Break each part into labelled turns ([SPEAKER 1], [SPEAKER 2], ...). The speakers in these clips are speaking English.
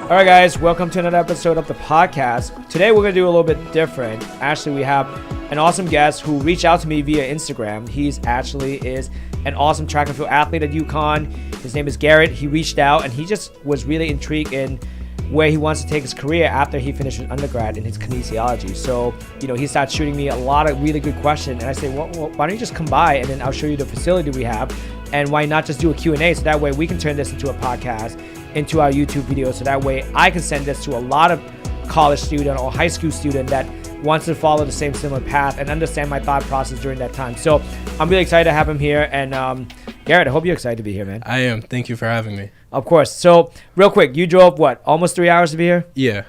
[SPEAKER 1] All right, guys, welcome to another episode of the podcast. Today, we're going to do a little bit different. Actually, we have an awesome guest who reached out to me via Instagram. He's actually is an awesome track and field athlete at UCONN. His name is Garrett. He reached out, and he just was really intrigued in where he wants to take his career after he finished his undergrad in his kinesiology. So, he started shooting me a lot of really good questions, and I say, well, why don't you just come by, and then I'll show you the facility we have, and why not just do a Q&A, so that way we can turn this into a podcast, into our YouTube video, so that way I can send this to a lot of college student or high school student that wants to follow the same similar path and understand my thought process during that time. So I'm really excited to have him here. And Garrett, I hope you're excited to be here, man.
[SPEAKER 2] I am. Thank you for having me.
[SPEAKER 1] Of course. So real quick, you drove almost 3 hours to be here?
[SPEAKER 2] Yeah.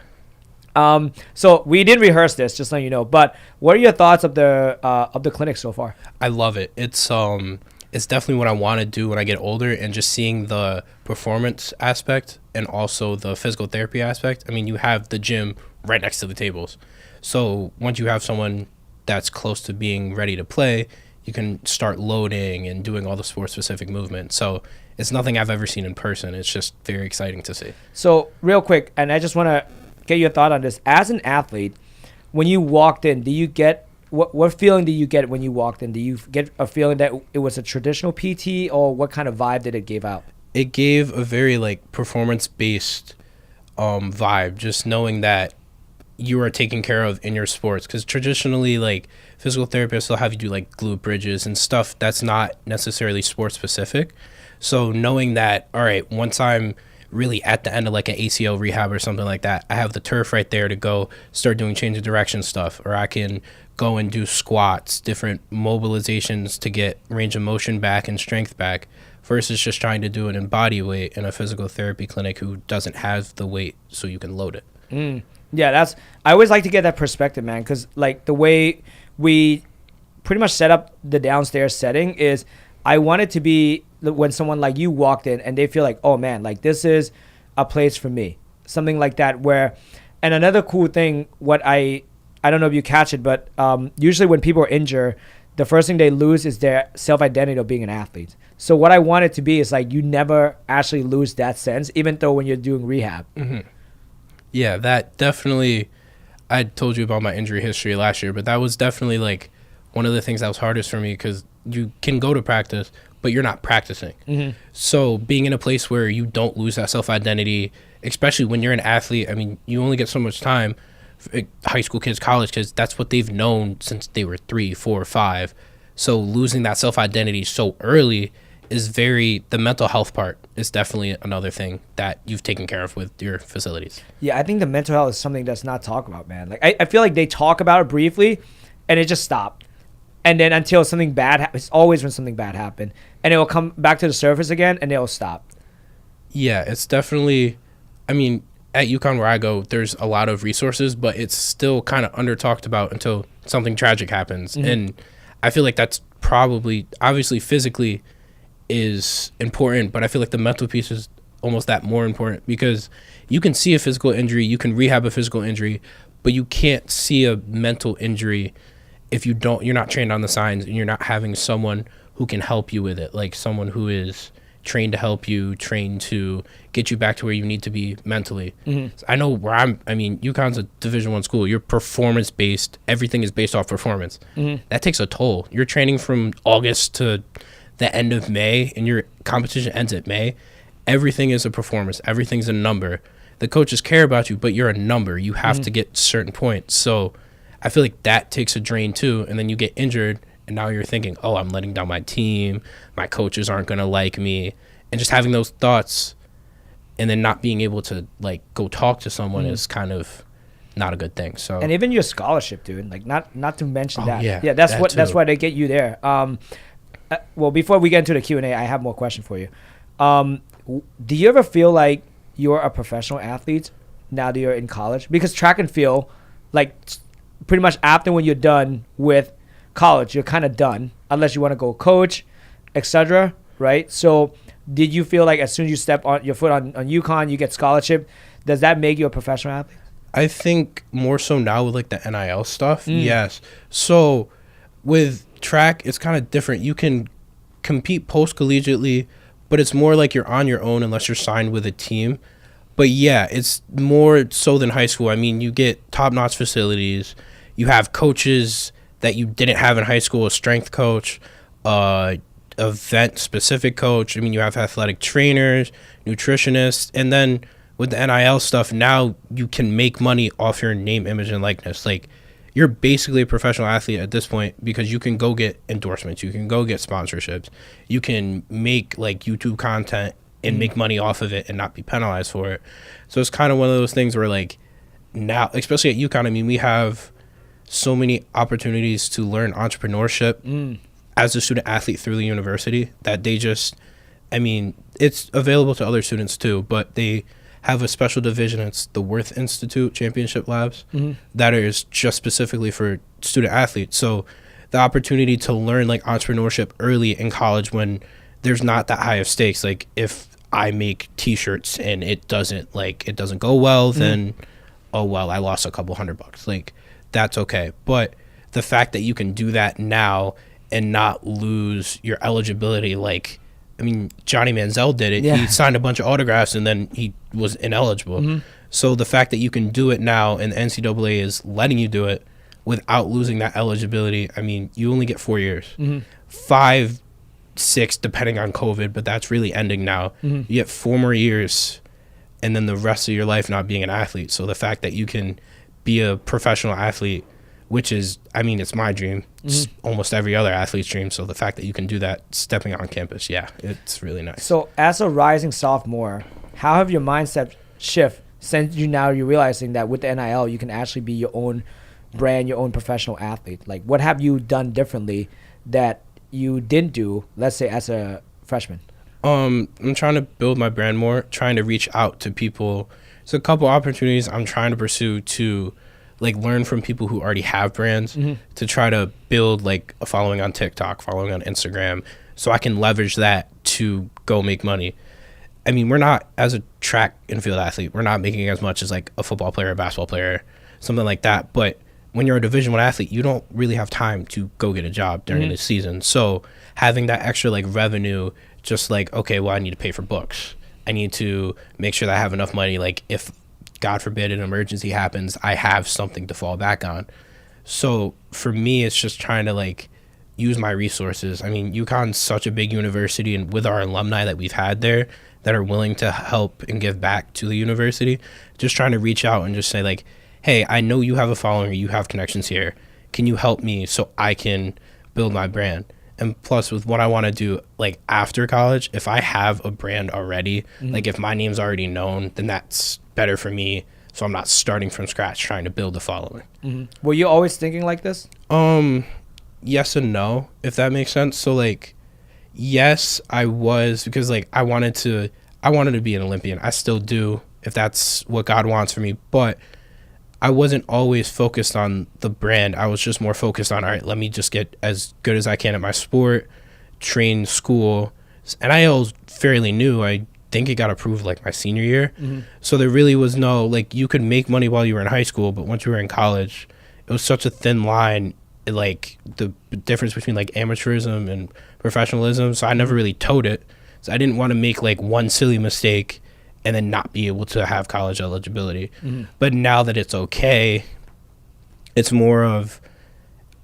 [SPEAKER 1] So we didn't rehearse this, just so you know. But what are your thoughts of the clinic so far?
[SPEAKER 2] I love it. It's definitely what I want to do when I get older, and just seeing the performance aspect and also the physical therapy aspect. I mean, you have the gym right next to the tables. So once you have someone that's close to being ready to play, you can start loading and doing all the sport-specific movements. So it's nothing I've ever seen in person. It's just very exciting to see.
[SPEAKER 1] So real quick, and I just want to get your thought on this. As an athlete, when you walked in, do you get what feeling did you get when you walked in? Do you get a feeling that it was a traditional PT, or what kind of vibe did it give out?
[SPEAKER 2] It gave a very performance-based vibe, just knowing that you are taken care of in your sports. Because traditionally, physical therapists will have you do glute bridges and stuff that's not necessarily sport-specific. So knowing that, all right, once I'm really at the end of an ACL rehab or something like that, I have the turf right there to go start doing change of direction stuff, or I can go and do squats, different mobilizations to get range of motion back and strength back, versus just trying to do it in body weight in a physical therapy clinic who doesn't have the weight so you can load it.
[SPEAKER 1] Yeah, I always like to get that perspective, man, because the way we pretty much set up the downstairs setting is I want it to be when someone like you walked in and they feel like, oh man, this is a place for me, something like that. And another cool thing, I don't know if you catch it, but usually when people are injured, the first thing they lose is their self-identity of being an athlete. So what I want it to be is you never actually lose that sense, even though when you're doing rehab.
[SPEAKER 2] Mm-hmm. Yeah, that definitely, I told you about my injury history last year, but that was definitely one of the things that was hardest for me, because you can go to practice, but you're not practicing. Mm-hmm. So being in a place where you don't lose that self-identity, especially when you're an athlete, I mean, you only get so much time. High school kids, college kids, that's what they've known since they were 3, 4, 5. So losing that self-identity so early is the mental health part is definitely another thing that you've taken care of with your facilities.
[SPEAKER 1] Yeah, I think the mental health is something that's not talked about, man. I feel like they talk about it briefly and it just stopped. And then until something bad it's always when something bad happened, and it will come back to the surface again and it will stop.
[SPEAKER 2] Yeah, it's definitely, I mean, at UConn where I go, there's a lot of resources, but it's still kind of under talked about until something tragic happens. Mm-hmm. And I feel like that's probably, obviously physically is important, but I feel like the mental piece is almost that more important, because you can see a physical injury, you can rehab a physical injury, but you can't see a mental injury if you're not trained on the signs and you're not having someone who can help you with it, someone who is trained to help you, trained to get you back to where you need to be mentally. Mm-hmm. I know where UConn's a Division I school. You're performance based. Everything is based off performance. Mm-hmm. That takes a toll. You're training from August to the end of May, and your competition ends at May. Everything is a performance. Everything's a number. The coaches care about you, but you're a number. You have to get certain points. So I feel like that takes a drain too. And then you get injured, and now you're thinking, oh, I'm letting down my team. My coaches aren't going to like me. And just having those thoughts and then not being able to, go talk to someone is kind of not a good thing. So,
[SPEAKER 1] and even your scholarship, dude, not to mention that.
[SPEAKER 2] Yeah,
[SPEAKER 1] that's why they get you there. Well, before we get into the Q&A, I have more questions for you. Do you ever feel like you're a professional athlete now that you're in college? Because track and field, pretty much after when you're done with college, you're kind of done unless you want to go coach, etc., right? So did you feel like as soon as you step on your foot on UConn, you get scholarship, does that make you a professional athlete?
[SPEAKER 2] I think more so now with the NIL stuff. Yes. So with track, it's kind of different. You can compete post collegiately, but it's more like you're on your own unless you're signed with a team. But yeah, it's more so than high school. I mean, you get top-notch facilities. You have coaches that you didn't have in high school, a strength coach, event-specific coach. I mean, you have athletic trainers, nutritionists, and then with the NIL stuff, now you can make money off your name, image, and likeness. Like, you're basically a professional athlete at this point because you can go get endorsements. You can go get sponsorships. You can make, like, YouTube content and make money off of it and not be penalized for it. So it's kind of one of those things where, like, now, especially at UConn, I mean, we have so many opportunities to learn entrepreneurship as a student athlete through the university that they just, I mean, it's available to other students too, but they have a special division. It's the Worth Institute Championship Labs that is just specifically for student athletes. So the opportunity to learn like entrepreneurship early in college when there's not that high of stakes. Like if I make t-shirts and it doesn't go well, then, oh, well, I lost a couple $100. Like that's okay. But the fact that you can do that now and not lose your eligibility, like, I mean, Johnny Manziel did it. Yeah. He signed a bunch of autographs and then he was ineligible. So the fact that you can do it now and the NCAA is letting you do it without losing that eligibility, I mean, you only get 4 years. 5, 6, depending on COVID, but that's really ending now. You get 4 more years and then the rest of your life not being an athlete. So the fact that you can be a professional athlete, which is, I mean, it's my dream. It's almost every other athlete's dream. So the fact that you can do that stepping on campus, yeah, it's really nice.
[SPEAKER 1] So as a rising sophomore, how have your mindset shift since you're realizing that with the NIL, you can actually be your own brand, your own professional athlete? Like what have you done differently that you didn't do, let's say as a freshman?
[SPEAKER 2] I'm trying to build my brand more, trying to reach out to people. There's a couple opportunities I'm trying to pursue to like learn from people who already have brands to try to build like a following on TikTok, following on Instagram, so I can leverage that to go make money. I mean, we're not, as a track and field athlete, we're not making as much as like a football player, a basketball player, something like that. But when you're a Division I athlete, you don't really have time to go get a job during the season. So having that extra like revenue, just like, okay, well, I need to pay for books. I need to make sure that I have enough money. Like if God forbid an emergency happens, I have something to fall back on. So for me, it's just trying to like use my resources. I mean, UConn's such a big university, and with our alumni that we've had there that are willing to help and give back to the university, just trying to reach out and just say like, hey, I know you have a following or you have connections here. Can you help me so I can build my brand? And plus with what I want to do like after college, if I have a brand already, like if my name's already known, then that's better for me. So I'm not starting from scratch trying to build a following.
[SPEAKER 1] Were you always thinking like this?
[SPEAKER 2] Yes and no, if that makes sense. So like, yes, I was, because like I wanted to be an Olympian. I still do, if that's what God wants for me. But I wasn't always focused on the brand. I was just more focused on, all right, let me just get as good as I can at my sport, train, school. And NIL was fairly new. I think it got approved like my senior year. So there really was no, like, you could make money while you were in high school, but once you were in college, it was such a thin line, like the difference between like amateurism and professionalism. So I never really towed it. So I didn't want to make like one silly mistake and then not be able to have college eligibility. But now that it's okay, it's more of,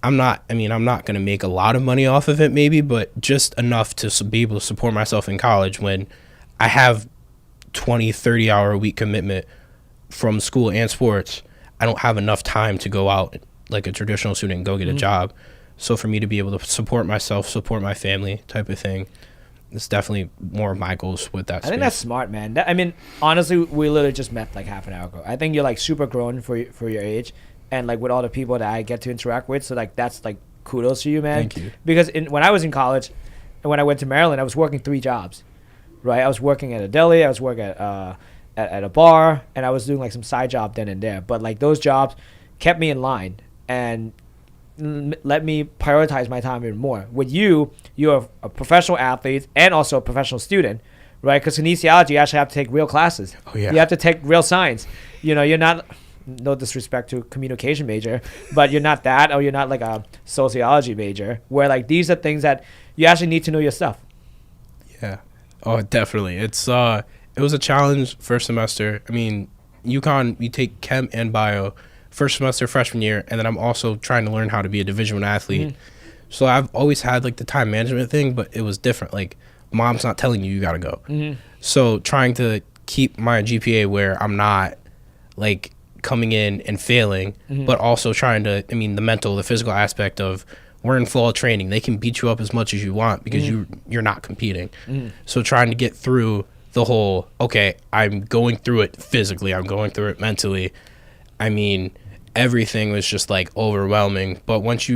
[SPEAKER 2] I'm not going to make a lot of money off of it maybe, but just enough to be able to support myself in college when I have 20, 30 hour a week commitment from school and sports. I don't have enough time to go out like a traditional student and go get a job. So for me to be able to support myself, support my family type of thing, it's definitely more of my goals with that. I
[SPEAKER 1] think that's smart, man. I mean, honestly, we literally just met like half an hour ago. I think you're like super grown for your age, and like with all the people that I get to interact with. So like that's like kudos to you, man.
[SPEAKER 2] Thank you.
[SPEAKER 1] Because when I was in college, and when I went to Maryland, I was working 3 jobs, right? I was working at a deli, I was working at a bar, and I was doing like some side job then and there. But like those jobs kept me in line and let me prioritize my time even more. With you, you're a professional athlete and also a professional student, right? Because kinesiology, you actually have to take real classes.
[SPEAKER 2] Oh, yeah.
[SPEAKER 1] You have to take real science. You know, you're not, no disrespect to communication major, but you're not that, or you're not like a sociology major, where like these are things that you actually need to know your stuff.
[SPEAKER 2] Yeah. Oh, definitely. It's It was a challenge first semester. I mean, UConn, we take chem and bio first semester freshman year, and then I'm also trying to learn how to be a Division I athlete. So I've always had like the time management thing, but it was different. Like, mom's not telling you gotta go. So trying to keep my GPA where I'm not like coming in and failing, but also trying to, I mean, the physical aspect of we're in fall training. They can beat you up as much as you want because you're not competing. So trying to get through the whole, okay, I'm going through it physically, I'm going through it mentally. I mean, everything was just like overwhelming. But once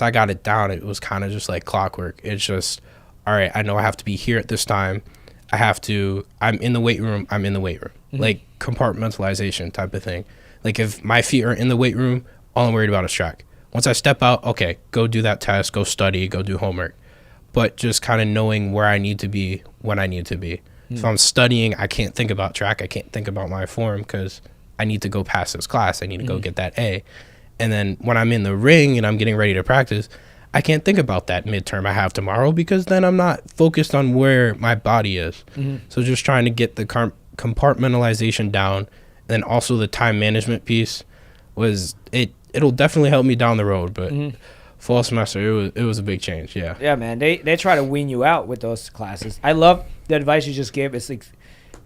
[SPEAKER 2] I got it down, it was kind of just like clockwork. It's just, all right, I know I have to be here at this time. I'm in the weight room, I'm in the weight room. Like compartmentalization type of thing. Like if my feet are in the weight room, all I'm worried about is track. Once I step out, okay, go do that test, go study, go do homework. But just kind of knowing where I need to be when I need to be. If I'm studying, I can't think about track. I can't think about my form because I need to go pass this class. I need to go get that A. And then when I'm in the ring and I'm getting ready to practice, I can't think about that midterm I have tomorrow because then I'm not focused on where my body is. So just trying to get the compartmentalization down, and then also the time management piece it'll definitely help me down the road, but fall semester it was a big change.
[SPEAKER 1] Yeah, man, they try to wean you out with those classes. I love the advice you just gave. It's like,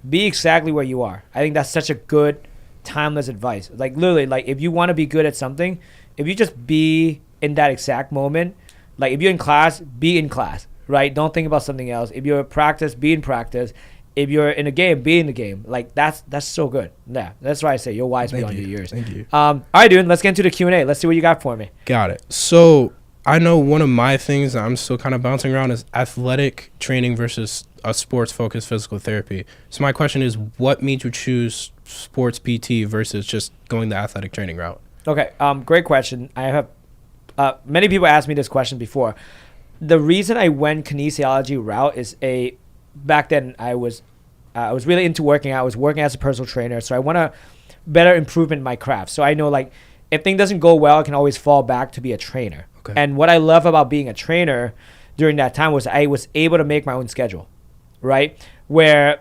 [SPEAKER 1] be exactly where you are. I think that's such a good timeless advice. Like literally, like if you want to be good at something, if you just be in that exact moment, like if you're in class, be in class, right? Don't think about something else. If you're in practice, be in practice. If you're in a game, be in the game. Like that's so good. Yeah, that's why I say you're wise beyond your years.
[SPEAKER 2] Thank you.
[SPEAKER 1] All right, dude. Let's get into the Q&A. Let's see what you got for me.
[SPEAKER 2] Got it. So I know one of my things that I'm still kind of bouncing around is athletic training versus a sports-focused physical therapy. So my question is, what made you choose sports PT versus just going the athletic training route?
[SPEAKER 1] Okay, great question. I have many people asked me this question before. The reason I went kinesiology route is back then I was really into working out. I was working as a personal trainer, so I want a better improvement in my craft. So I know like if thing doesn't go well, I can always fall back to be a trainer. Okay. And what I love about being a trainer during that time was I was able to make my own schedule, right? Where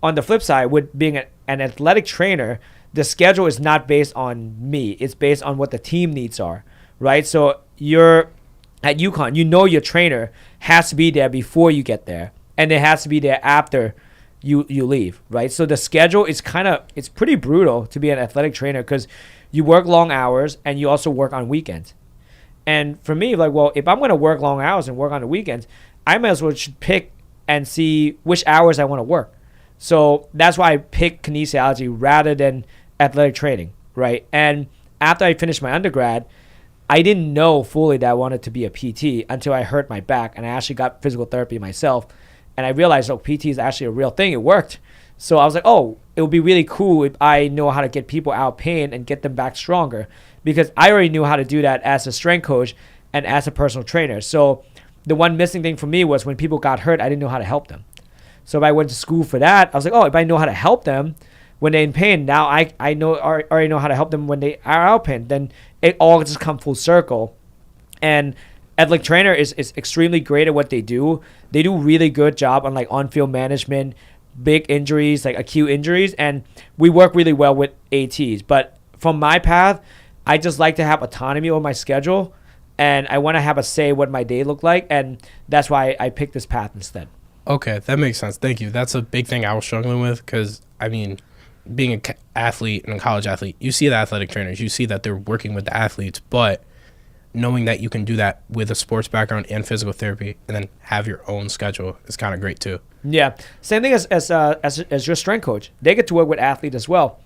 [SPEAKER 1] on the flip side, with being an athletic trainer, the schedule is not based on me. It's based on what the team needs are, right? So you're at UConn, you know your trainer has to be there before you get there, and it has to be there after you leave, right? So the schedule is it's pretty brutal to be an athletic trainer because you work long hours and you also work on weekends. And for me, like, well, if I'm going to work long hours and work on the weekends, I might as well should pick and see which hours I want to work. So that's why I picked kinesiology rather than athletic training, right? And after I finished my undergrad, I didn't know fully that I wanted to be a PT until I hurt my back, and I actually got physical therapy myself. And I realized, oh, PT is actually a real thing. It worked. So I was like, oh, it would be really cool if I know how to get people out of pain and get them back stronger, because I already knew how to do that as a strength coach and as a personal trainer. So the one missing thing for me was when people got hurt, I didn't know how to help them. So if I went to school for that, I was like, oh, if I know how to help them when they're in pain, now I already know how to help them when they are out of pain. Then it all just come full circle. And athletic trainer is extremely great at what they do. They do really good job on like on-field management, big injuries, like acute injuries, and we work really well with ATs. But from my path, I just like to have autonomy over my schedule, and I want to have a say what my day look like, and that's why I picked this path instead.
[SPEAKER 2] Okay, that makes sense. Thank you. That's a big thing I was struggling with because, I mean, being an athlete and a college athlete, you see the athletic trainers, you see that they're working with the athletes, but knowing that you can do that with a sports background and physical therapy and then have your own schedule is kind of great too.
[SPEAKER 1] Yeah. Same thing as your strength coach. They get to work with athletes as well.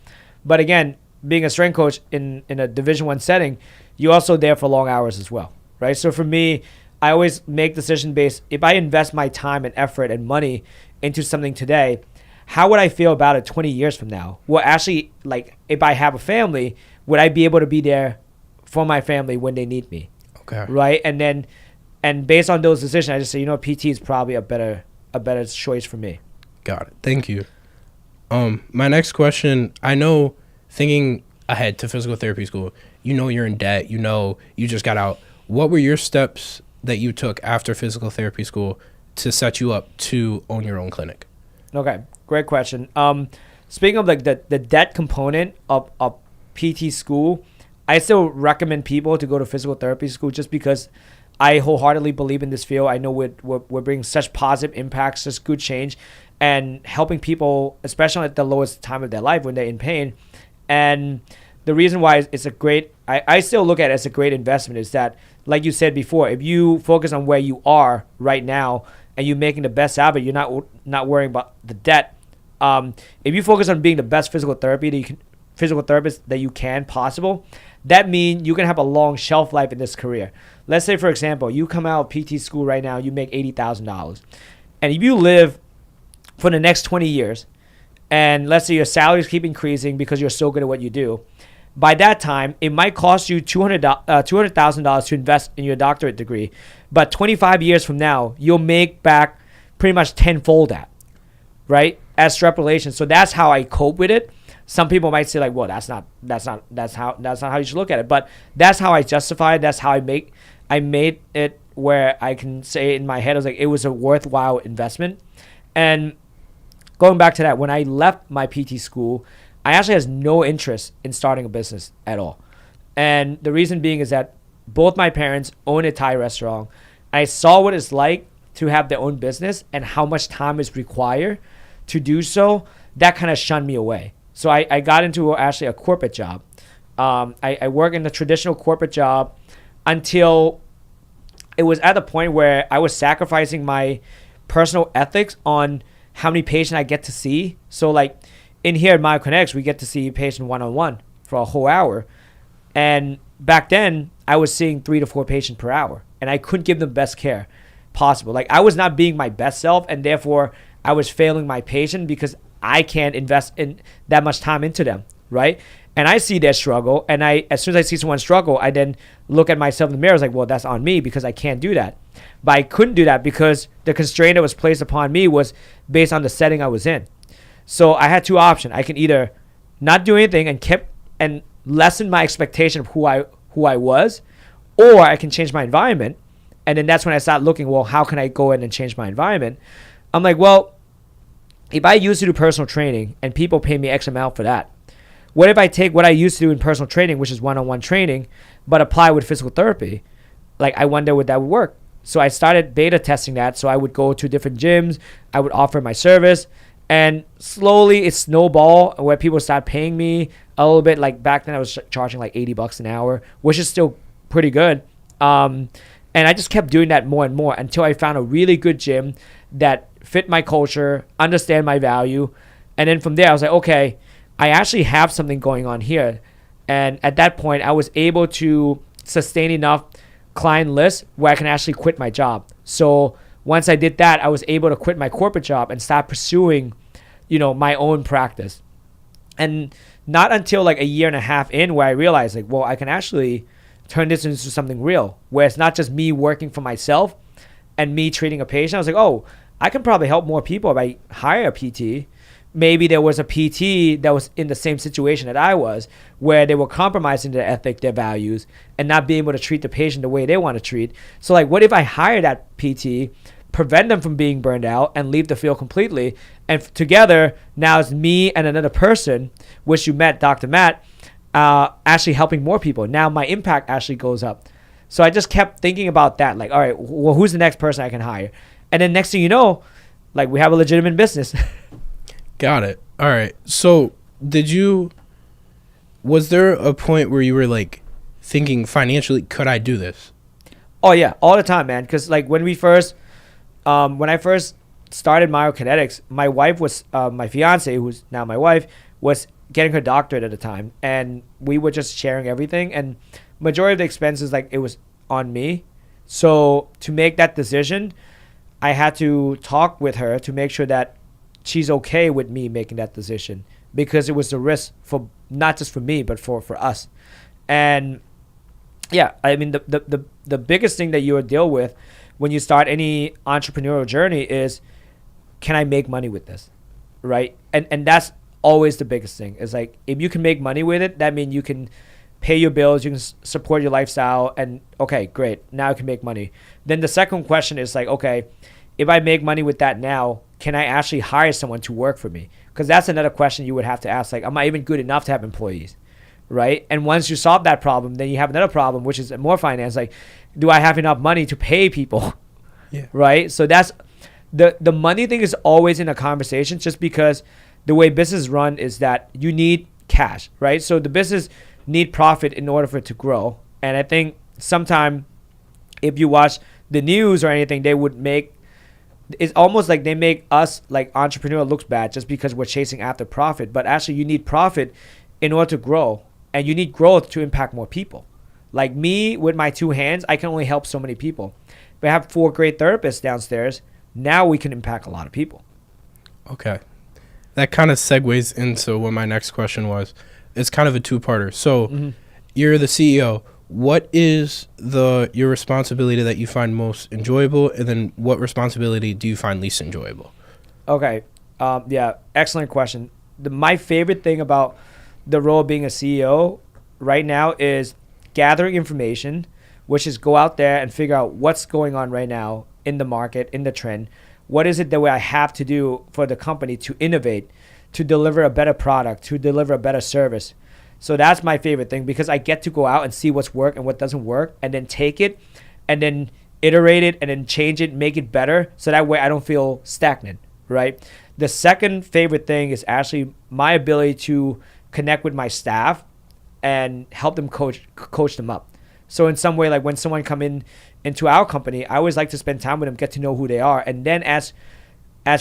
[SPEAKER 1] But again, being a strength coach in a Division I setting, you're also there for long hours as well, right? So for me, I always make decision based. If I invest my time and effort and money into something today, how would I feel about it 20 years from now? Well, actually, like if I have a family, would I be able to be there for my family when they need me?
[SPEAKER 2] Okay.
[SPEAKER 1] Right? And based on those decisions, I just say, PT is probably a better choice for me.
[SPEAKER 2] Got it. Thank you. My next question, I know thinking ahead to physical therapy school, you're in debt, you just got out. What were your steps that you took after physical therapy school to set you up to own your own clinic?
[SPEAKER 1] Okay, great question. Speaking of like the debt component of PT school, I still recommend people to go to physical therapy school just because I wholeheartedly believe in this field. I know we're bringing such positive impacts, such good change, and helping people, especially at the lowest time of their life when they're in pain. And the reason why it's a great, I still look at it as a great investment is that, like you said before, if you focus on where you are right now and you're making the best out of it, you're not worrying about the debt. If you focus on being the best physical therapist that you can possible, that means you can have a long shelf life in this career. Let's say, for example, you come out of PT school right now, you make $80,000. And if you live for the next 20 years, and let's say your salaries keep increasing because you're so good at what you do, by that time, it might cost you $200,000 to invest in your doctorate degree. But 25 years from now, you'll make back pretty much tenfold that, right? As extrapolation. So that's how I cope with it. Some people might say like, well, that's not how you should look at it. But that's how I justify it. That's how I made it where I can say in my head, I was like, it was a worthwhile investment. And going back to that, when I left my PT school, I actually had no interest in starting a business at all. And the reason being is that both my parents own a Thai restaurant. I saw what it's like to have their own business and how much time is required to do so. That kind of shunned me away. So I got into actually a corporate job. I worked in the traditional corporate job until it was at the point where I was sacrificing my personal ethics on how many patients I get to see. So like in here at Myokinetix, we get to see a patient one-on-one for a whole hour. And back then, I was seeing 3 to 4 patients per hour. And I couldn't give them the best care possible. Like I was not being my best self, and therefore I was failing my patient because I can't invest in that much time into them, right? And I see their struggle, and as soon as I see someone struggle, I then look at myself in the mirror. I was like, well, that's on me because I can't do that. But I couldn't do that because the constraint that was placed upon me was based on the setting I was in. So I had two options. I can either not do anything and lessen my expectation of who I was, or I can change my environment. And then that's when I start looking, well, how can I go in and change my environment? I'm like, well, if I used to do personal training and people pay me X amount for that, what if I take what I used to do in personal training, which is one-on-one training, but apply with physical therapy? Like, I wonder would that would work. So I started beta testing that. So I would go to different gyms. I would offer my service. And slowly it snowballed where people start paying me a little bit. Like back then I was charging like $80 an hour, which is still pretty good. And I just kept doing that more and more until I found a really good gym that fit my culture, understand my value. And then from there I was like, okay, I actually have something going on here. And at that point I was able to sustain enough client lists where I can actually quit my job. So once I did that, I was able to quit my corporate job and start pursuing, my own practice. And not until like a year and a half in where I realized like, well, I can actually turn this into something real, where it's not just me working for myself and me treating a patient. I was like, oh, I can probably help more people if I hire a PT. Maybe there was a PT that was in the same situation that I was, where they were compromising their ethic, their values, and not being able to treat the patient the way they want to treat. So like, what if I hire that PT, prevent them from being burned out, and leave the field completely? And together, now it's me and another person, which you met, Dr. Matt, actually helping more people. Now my impact actually goes up. So I just kept thinking about that. Like, all right, well, who's the next person I can hire? And then next thing you know, like, we have a legitimate business.
[SPEAKER 2] Got it. All right. So was there a point where you were like thinking financially, could I do this?
[SPEAKER 1] Oh yeah, all the time, man. Because like when I first started Myokinetix, my wife was, my fiance, who's now my wife, was getting her doctorate at the time. And we were just sharing everything. And majority of the expenses, like, it was on me. So to make that decision, I had to talk with her to make sure that she's okay with me making that decision, because it was a risk for not just for me, but for us. And yeah, I mean, the biggest thing that you will deal with when you start any entrepreneurial journey is, can I make money with this? Right. And that's always the biggest thing, is like, if you can make money with it, that means you can pay your bills, you can support your lifestyle, and okay, great, now I can make money. Then the second question is like, okay, if I make money with that now, can I actually hire someone to work for me? Because that's another question you would have to ask. Like, am I even good enough to have employees? Right? And once you solve that problem, then you have another problem, which is more finance. Like, do I have enough money to pay people?
[SPEAKER 2] Yeah.
[SPEAKER 1] Right? So that's the money thing is always in a conversation, just because the way business run is that you need cash, right? So the business need profit in order for it to grow. And I think sometime if you watch the news or anything, they would make, it's almost like they make us like entrepreneur looks bad just because we're chasing after profit. But actually you need profit in order to grow, and you need growth to impact more people. Like me, with my 2 hands, I can only help so many people. But I have 4 great therapists downstairs. Now we can impact a lot of people.
[SPEAKER 2] Okay. That kind of segues into what my next question was. It's kind of a 2-parter. So you're the CEO. What is your responsibility that you find most enjoyable? And then what responsibility do you find least enjoyable?
[SPEAKER 1] Okay. Yeah, excellent question. My favorite thing about the role of being a CEO right now is gathering information, which is go out there and figure out what's going on right now in the market, in the trend. What is it that I have to do for the company to innovate, to deliver a better product, to deliver a better service? So that's my favorite thing, because I get to go out and see what's work and what doesn't work, and then take it and then iterate it and then change it, make it better. So that way I don't feel stagnant, right? The second favorite thing is actually my ability to connect with my staff and help them coach them up. So in some way, like when someone come into our company, I always like to spend time with them, get to know who they are. And then as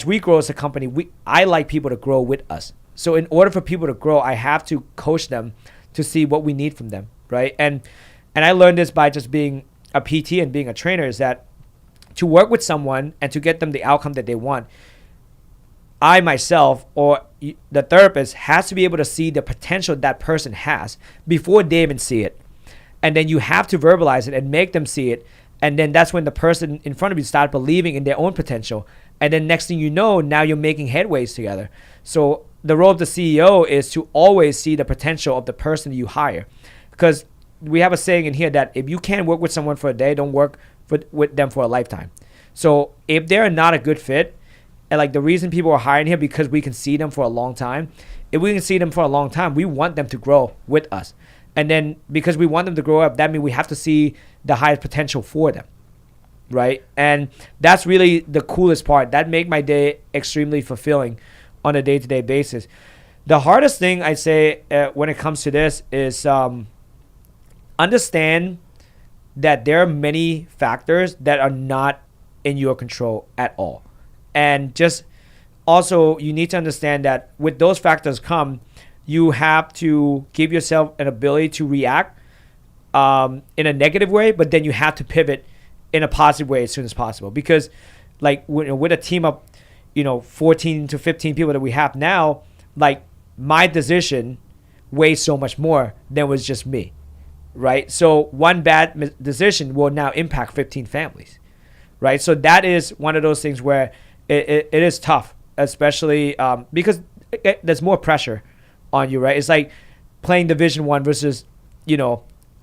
[SPEAKER 1] we grow as a company, I like people to grow with us. So in order for people to grow, I have to coach them to see what we need from them, right? And I learned this by just being a PT and being a trainer, is that to work with someone and to get them the outcome that they want, I myself or the therapist has to be able to see the potential that person has before they even see it. And then you have to verbalize it and make them see it. And then that's when the person in front of you start believing in their own potential. And then next thing you know, now you're making headways together. So the role of the CEO is to always see the potential of the person you hire. Because we have a saying in here that if you can't work with someone for a day, don't work with them for a lifetime. So if they're not a good fit, and like the reason people are hiring here, because we can see them for a long time. If we can see them for a long time, we want them to grow with us. And then because we want them to grow up, that means we have to see the highest potential for them, right? And that's really the coolest part. That make my day extremely fulfilling on a day-to-day basis. The hardest thing I say when it comes to this is understand that there are many factors that are not in your control at all. And just also you need to understand that with those factors come, you have to give yourself an ability to react in a negative way, but then you have to pivot in a positive way as soon as possible. Because like with a team of 14 to 15 people that we have now, like my decision weighs so much more than was just me, right? So one bad decision will now impact 15 families, right? So that is one of those things where it is tough, especially because there's more pressure on you, right? It's like playing Division 1 versus,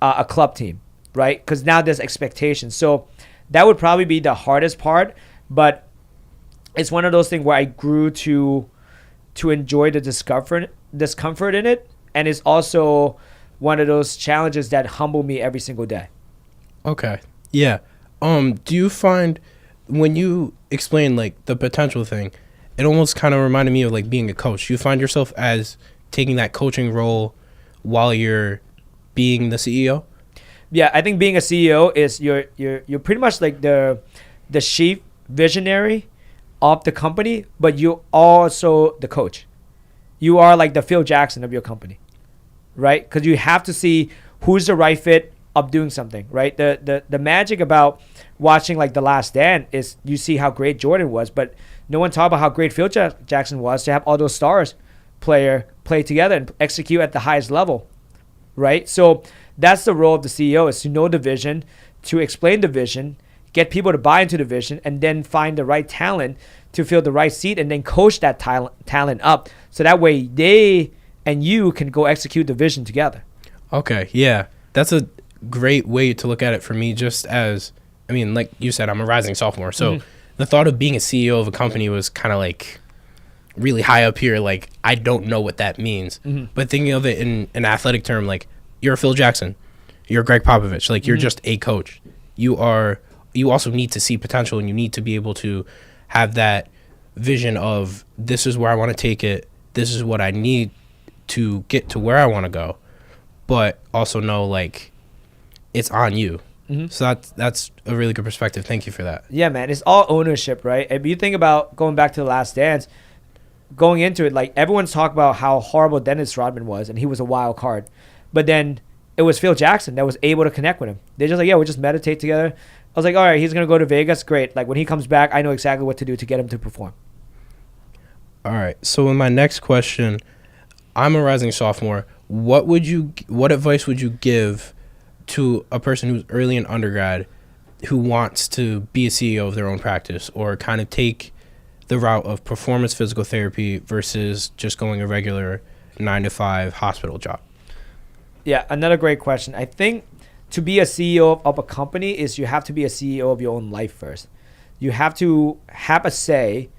[SPEAKER 1] a club team, right? Because now there's expectations. So that would probably be the hardest part, but it's one of those things where I grew to enjoy the discomfort in it, and it's also one of those challenges that humble me every single day.
[SPEAKER 2] Okay. Yeah. Do you find when you explain like the potential thing, it almost kind of reminded me of like being a coach. You find yourself as taking that coaching role while you're being the CEO?
[SPEAKER 1] Yeah, I think being a CEO is you're pretty much like the chief visionary of the company, but you're also the coach. You are like the Phil Jackson of your company, right? Because you have to see who's the right fit of doing something, right? The magic about watching like The Last Dance is you see how great Jordan was, but no one talked about how great Phil Jackson was to have all those stars play together and execute at the highest level, right? So that's the role of the CEO, is to know the vision, to explain the vision, get people to buy into the vision, and then find the right talent to fill the right seat, and then coach that talent up so that way they and you can go execute the vision together.
[SPEAKER 2] Okay, yeah. That's a great way to look at it for me, just as, I mean, like you said, I'm a rising sophomore, so the thought of being a CEO of a company was kind of like really high up here. Like, I don't know what that means. But thinking of it in an athletic term, like, you're a Phil Jackson, you're Greg Popovich, like, you're just a coach. You also need to see potential, and you need to be able to have that vision of, this is where I want to take it, this is what I need to get to where I want to go, but also know, like, it's on you. So that's a really good perspective. Thank you for that.
[SPEAKER 1] Yeah, man, it's all ownership, right? If you think about going back to The Last Dance, going into it, like, everyone's talking about how horrible Dennis Rodman was, and he was a wild card, but then it was Phil Jackson that was able to connect with him. They're just like, yeah, we'll just meditate together. I was like, all right, he's gonna go to Vegas, great. Like, when he comes back, I know exactly what to do to get him to perform.
[SPEAKER 2] All right, so in my next question, I'm a rising sophomore. What advice would you give to a person who's early in undergrad who wants to be a CEO of their own practice, or kind of take the route of performance physical therapy versus just going a regular 9-to-5 hospital job?
[SPEAKER 1] Yeah, another great question. I think to be a CEO of a company is you have to be a CEO of your own life first. You have to have a say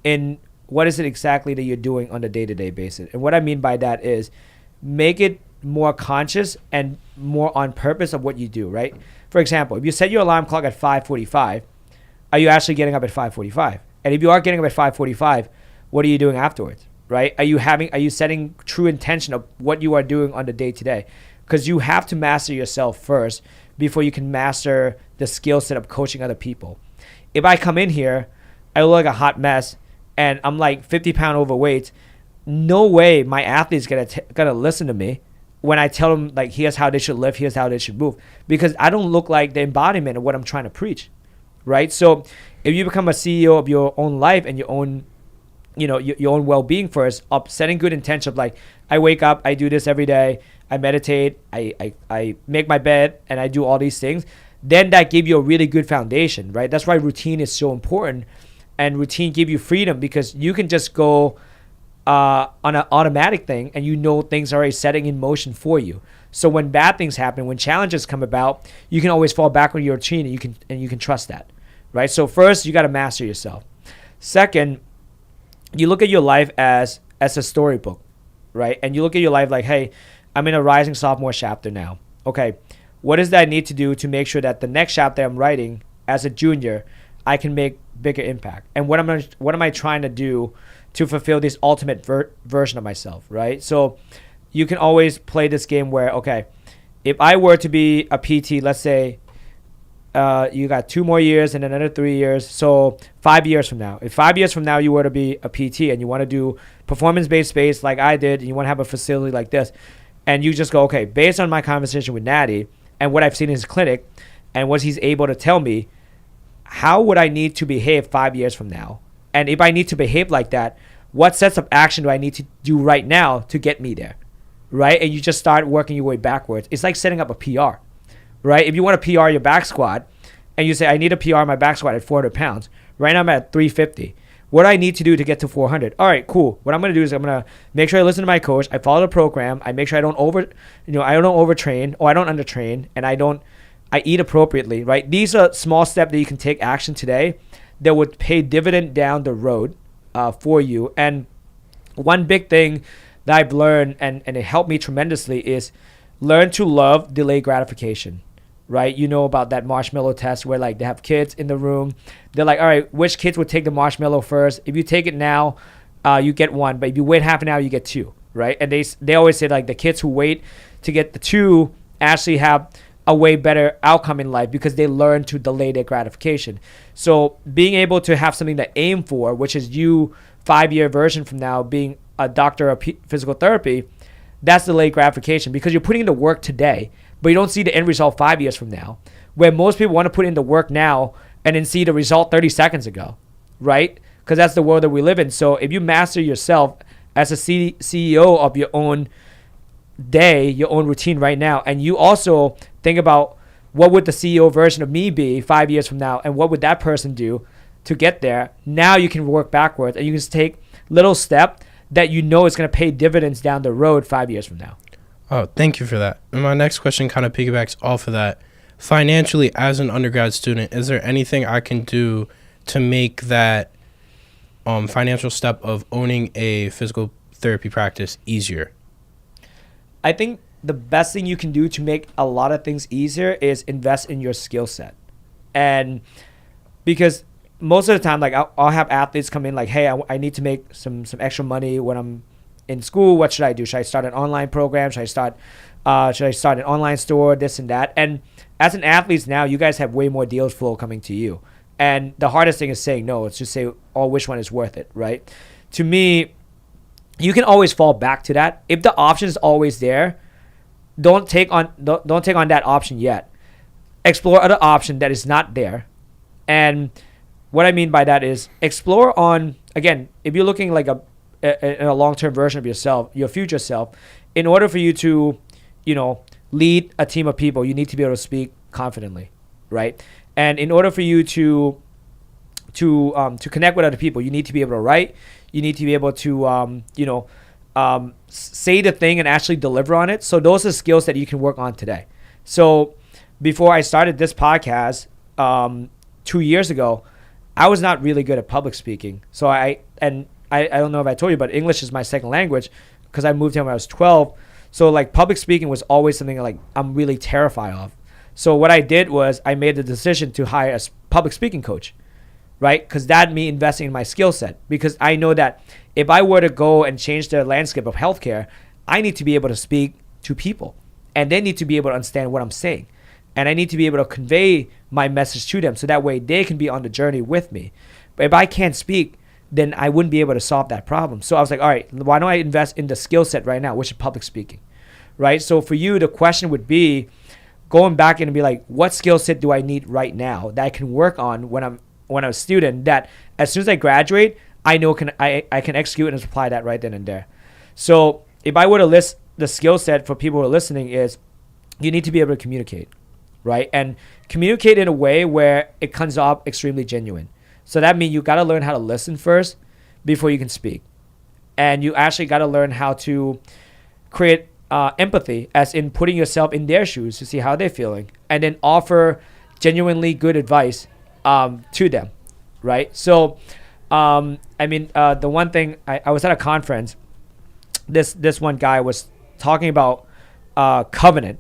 [SPEAKER 1] in what is it exactly that you're doing on a day-to-day basis. And what I mean by that is make it more conscious and more on purpose of what you do, right? For example, if you set your alarm clock at 5:45, are you actually getting up at 5:45? And if you are getting up at 5:45, what are you doing afterwards, right? Are you setting true intention of what you are doing on the day-to-day? Because you have to master yourself first before you can master the skill set of coaching other people. If I come in here, I look like a hot mess, and I'm like 50-pound overweight, no way my athlete's gonna listen to me when I tell them, like, here's how they should live, here's how they should move, because I don't look like the embodiment of what I'm trying to preach, right? So if you become a CEO of your own life and your own, your own well-being first, up setting good intention of, like, I wake up, I do this every day, I meditate, I make my bed, and I do all these things, then that gives you a really good foundation, right? That's why routine is so important, and routine give you freedom, because you can just go on an automatic thing, and things are already setting in motion for you. So when bad things happen, when challenges come about, you can always fall back on your routine, and you can trust that, right? So first, you got to master yourself. Second, you look at your life as a storybook, right? And you look at your life like, hey, I'm in a rising sophomore chapter now. Okay, what does that need to do to make sure that the next chapter I'm writing as a junior, I can make bigger impact? And what am I trying to do to fulfill this ultimate version of myself, right? So you can always play this game where, okay, if I were to be a PT, let's say you got 2 more years and another 3 years, so 5 years from now. If 5 years from now you were to be a PT and you want to do performance-based space like I did, and you want to have a facility like this, and you just go, okay, based on my conversation with Natty and what I've seen in his clinic and what he's able to tell me, how would I need to behave 5 years from now? And if I need to behave like that, what sets of action do I need to do right now to get me there, right? And you just start working your way backwards. It's like setting up a PR, right? If you want to PR your back squat, and you say, I need to PR my back squat at 400 pounds. Right now I'm at 350. What do I need to do to get to 400? All right, cool. What I'm going to do is I'm going to make sure I listen to my coach. I follow the program. I make sure I don't overtrain, or I don't undertrain, and I eat appropriately, right? These are small steps that you can take action today that would pay dividend down the road for you. And one big thing that I've learned, and it helped me tremendously, is learn to love delayed gratification, right? You know about that marshmallow test where, like, they have kids in the room. They're like, all right, which kids would take the marshmallow first? If you take it now, you get 1. But if you wait half an hour, you get 2, right? And they always say, like, the kids who wait to get the 2 actually have a way better outcome in life because they learn to delay their gratification. So being able to have something to aim for, which is you 5-year version from now being a doctor of physical therapy, that's delayed gratification because you're putting in the work today, but you don't see the end result 5 years from now, where most people want to put in the work now and then see the result 30 seconds ago, right? Because that's the world that we live in. So if you master yourself as a CEO of your own day, your own routine right now, and you also think about what would the CEO version of me be 5 years from now, and what would that person do to get there, now you can work backwards and you can just take little step that you know is going to pay dividends down the road 5 years from now.
[SPEAKER 2] Oh, thank you for that. And my next question kind of piggybacks off of that. Financially, as an undergrad student, is there anything I can do to make that financial step of owning a physical therapy practice easier?
[SPEAKER 1] I think the best thing you can do to make a lot of things easier is invest in your skill set. And because most of the time, like I'll have athletes come in like, hey, I need to make some extra money when I'm in school. What should I do? Should I start an online program? Should I start an online store? This and that. And as an athlete now, you guys have way more deals flow coming to you. And the hardest thing is saying no. It's just say, oh, which one is worth it, right? To me, you can always fall back to that. If the option is always there, don't take on that option yet. Explore other option that is not there. And what I mean by that is explore on, again, if you're looking like a long-term version of yourself, your future self, in order for you to, lead a team of people, you need to be able to speak confidently, right? And in order for you to connect with other people, you need to be able to write. You need to be able to, say the thing and actually deliver on it. So those are skills that you can work on today. So before I started this podcast 2 years ago, I was not really good at public speaking. So I don't know if I told you, but English is my second language because I moved here when I was 12. So like public speaking was always something like I'm really terrified of. So what I did was I made the decision to hire a public speaking coach, right? Because that means investing in my skill set. Because I know that if I were to go and change the landscape of healthcare, I need to be able to speak to people. And they need to be able to understand what I'm saying. And I need to be able to convey my message to them so that way they can be on the journey with me. But if I can't speak, then I wouldn't be able to solve that problem. So I was like, all right, why don't I invest in the skill set right now, which is public speaking, right? So for you, the question would be going back and be like, what skill set do I need right now that I can work on when I'm a student, that as soon as I graduate, I know I can execute and apply that right then and there. So if I were to list the skill set for people who are listening is you need to be able to communicate, right? And communicate in a way where it comes off extremely genuine. So that means you got to learn how to listen first before you can speak. And you actually got to learn how to create empathy, as in putting yourself in their shoes to see how they're feeling, and then offer genuinely good advice to them, right? So, the one thing, I was at a conference, this one guy was talking about covenant,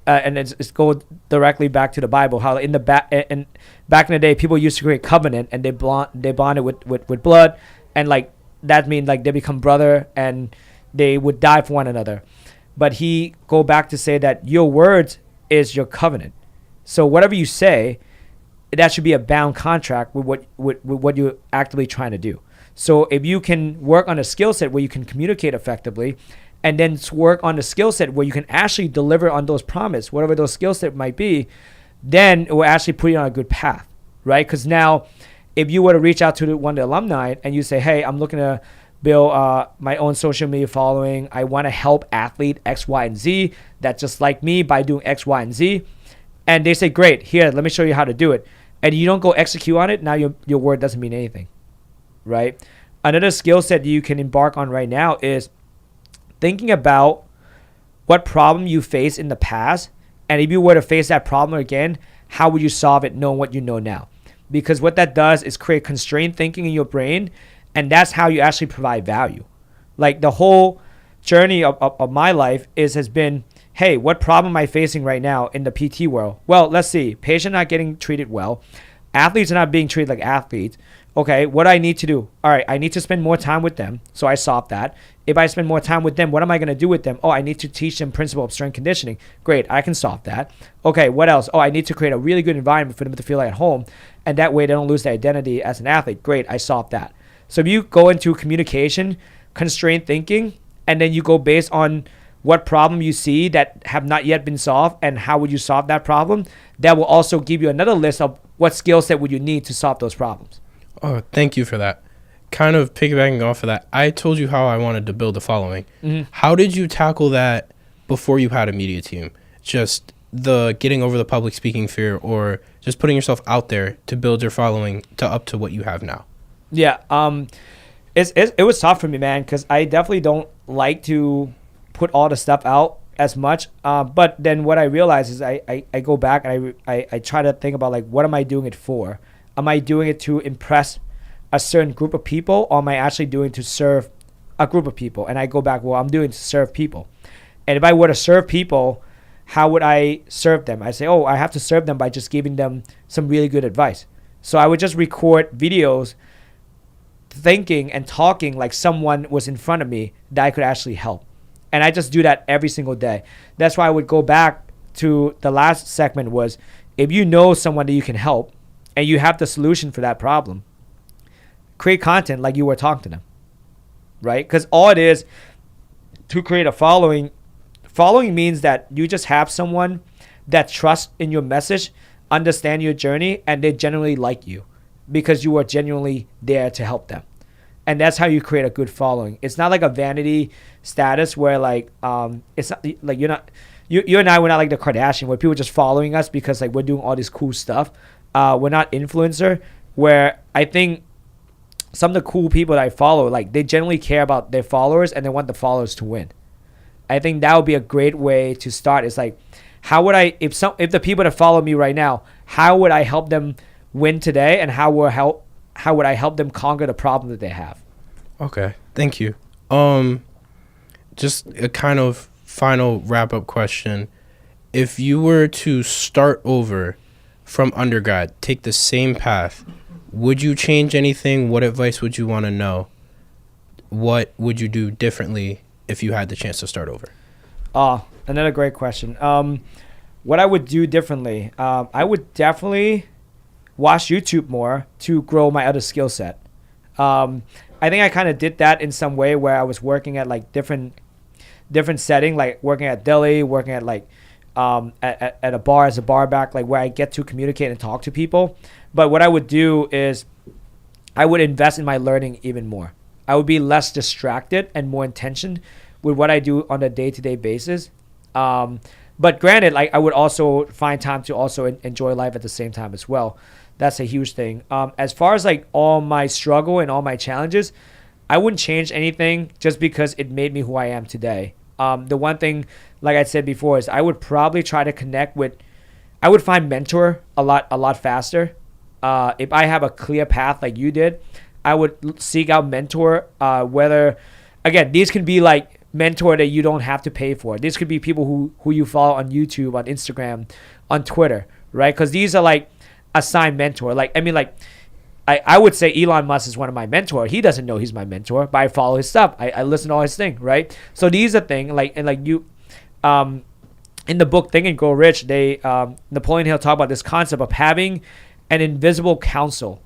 [SPEAKER 1] and it's go directly back to the Bible, how in the back in the day, people used to create covenant, and they bonded with blood, and like that means like they become brother, and they would die for one another. But he go back to say that your words is your covenant. So whatever you say, that should be a bound contract with what you're actively trying to do. So if you can work on a skill set where you can communicate effectively, and then work on the skill set where you can actually deliver on those promises, whatever those skill set might be, then it will actually put you on a good path, right? Because now, if you were to reach out to one of the alumni and you say, hey, I'm looking to build my own social media following. I want to help athlete X, Y, and Z that's just like me by doing X, Y, and Z. And they say, great, here, let me show you how to do it. And you don't go execute on it, now your word doesn't mean anything, right? Another skill set you can embark on right now is thinking about what problem you faced in the past, and if you were to face that problem again, how would you solve it knowing what you know now? Because what that does is create constrained thinking in your brain, and that's how you actually provide value. Like the whole journey of my life has been, hey, what problem am I facing right now in the PT world? Well, let's see. Patient not getting treated well. Athletes are not being treated like athletes. Okay, what do I need to do? All right, I need to spend more time with them. So I solved that. If I spend more time with them, what am I going to do with them? Oh, I need to teach them principle of strength conditioning. Great, I can solve that. Okay, what else? Oh, I need to create a really good environment for them to feel like at home. And that way they don't lose their identity as an athlete. Great, I solved that. So if you go into communication, constrained thinking, and then you go based on what problem you see that have not yet been solved and how would you solve that problem, that will also give you another list of what skill set would you need to solve those problems.
[SPEAKER 2] Oh, thank you for that. Kind of piggybacking off of that, I told you how I wanted to build a following. Mm-hmm. How did you tackle that before you had a media team? Just the getting over the public speaking fear, or just putting yourself out there to build your following to up to what you have now?
[SPEAKER 1] Yeah, it was tough for me, man, because I definitely don't like to put all the stuff out as much. But then what I realize is I go back and I try to think about like, what am I doing it for? Am I doing it to impress a certain group of people, or am I actually doing to serve a group of people? And I go back, well, I'm doing to serve people. And if I were to serve people, how would I serve them? I say, oh, I have to serve them by just giving them some really good advice. So I would just record videos thinking and talking like someone was in front of me that I could actually help. And I just do that every single day. That's why I would go back to the last segment was, if you know someone that you can help and you have the solution for that problem, create content like you were talking to them, right? Because all it is to create a following means that you just have someone that trusts in your message, understand your journey, and they genuinely like you because you are genuinely there to help them. And that's how you create a good following. It's not like a vanity status where like it's not like you and I, we're not like the Kardashian where people are just following us because like we're doing all this cool stuff. We're not influencer, where I think some of the cool people that I follow, like they genuinely care about their followers and they want the followers to win. I think that would be a great way to start. It's like, how would I, if the people that follow me right now, how would I help them win today, and how would I help them conquer the problem that they have?
[SPEAKER 2] Okay, thank you. Just a kind of final wrap-up question. If you were to start over from undergrad, take the same path, would you change anything? What advice would you want to know? What would you do differently if you had the chance to start over?
[SPEAKER 1] Another great question. What I would do differently, I would definitely watch YouTube more to grow my other skill set. I think I kind of did that in some way where I was working at like different setting, like working at deli, working at like at a bar as a bar back, like where I get to communicate and talk to people. But what I would do is I would invest in my learning even more. I would be less distracted and more intentioned with what I do on a day-to-day basis. But granted, like I would also find time to also enjoy life at the same time as well. That's a huge thing. As far as like all my struggle and all my challenges, I wouldn't change anything just because it made me who I am today. The one thing, like I said before, is I would probably try to connect with, I would find mentor a lot faster. If I have a clear path like you did, I would seek out mentor, whether, again, these can be like mentor that you don't have to pay for. These could be people who you follow on YouTube, on Instagram, on Twitter, right? Because these are like assigned mentor. Like, I mean, like, I would say Elon Musk is one of my mentors. He doesn't know he's my mentor, but I follow his stuff. I listen to all his thing, right? So these are things like, and like you, in the book Think and Grow Rich, Napoleon Hill talked about this concept of having an invisible counsel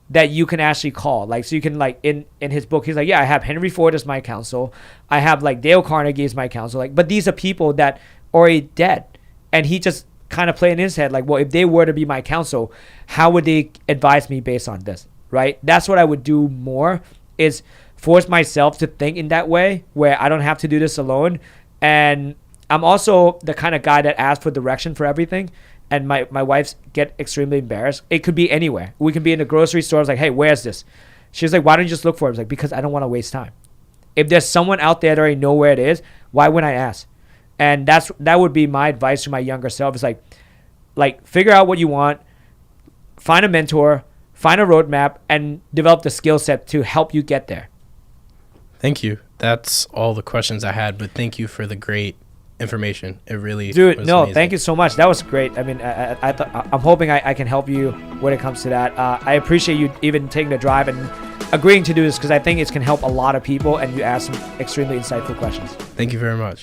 [SPEAKER 1] that you can actually call. Like, so you can like, in his book, he's like, yeah, I have Henry Ford as my counsel. I have like Dale Carnegie as my counsel. Like, but these are people that are already dead. And he just kind of played in his head like, well, if they were to be my counsel, how would they advise me based on this, right? That's what I would do more, is force myself to think in that way where I don't have to do this alone. And I'm also the kind of guy that asks for direction for everything. And my wives get extremely embarrassed. It could be anywhere. We can be in the grocery store. I was like, hey, where's this? She's like, why don't you just look for it? I was like, because I don't want to waste time. If there's someone out there that already know where it is, why wouldn't I ask? And that would be my advice to my younger self, is like figure out what you want, find a mentor, find a roadmap, and develop the skill set to help you get there.
[SPEAKER 2] Thank you. That's all the questions I had, but thank you for the great information. It really was amazing.
[SPEAKER 1] Thank you so much. That was great. I mean, I'm hoping I can help you when it comes to that. I appreciate you even taking the drive and agreeing to do this, because I think it can help a lot of people, and you asked some extremely insightful questions.
[SPEAKER 2] Thank you very much.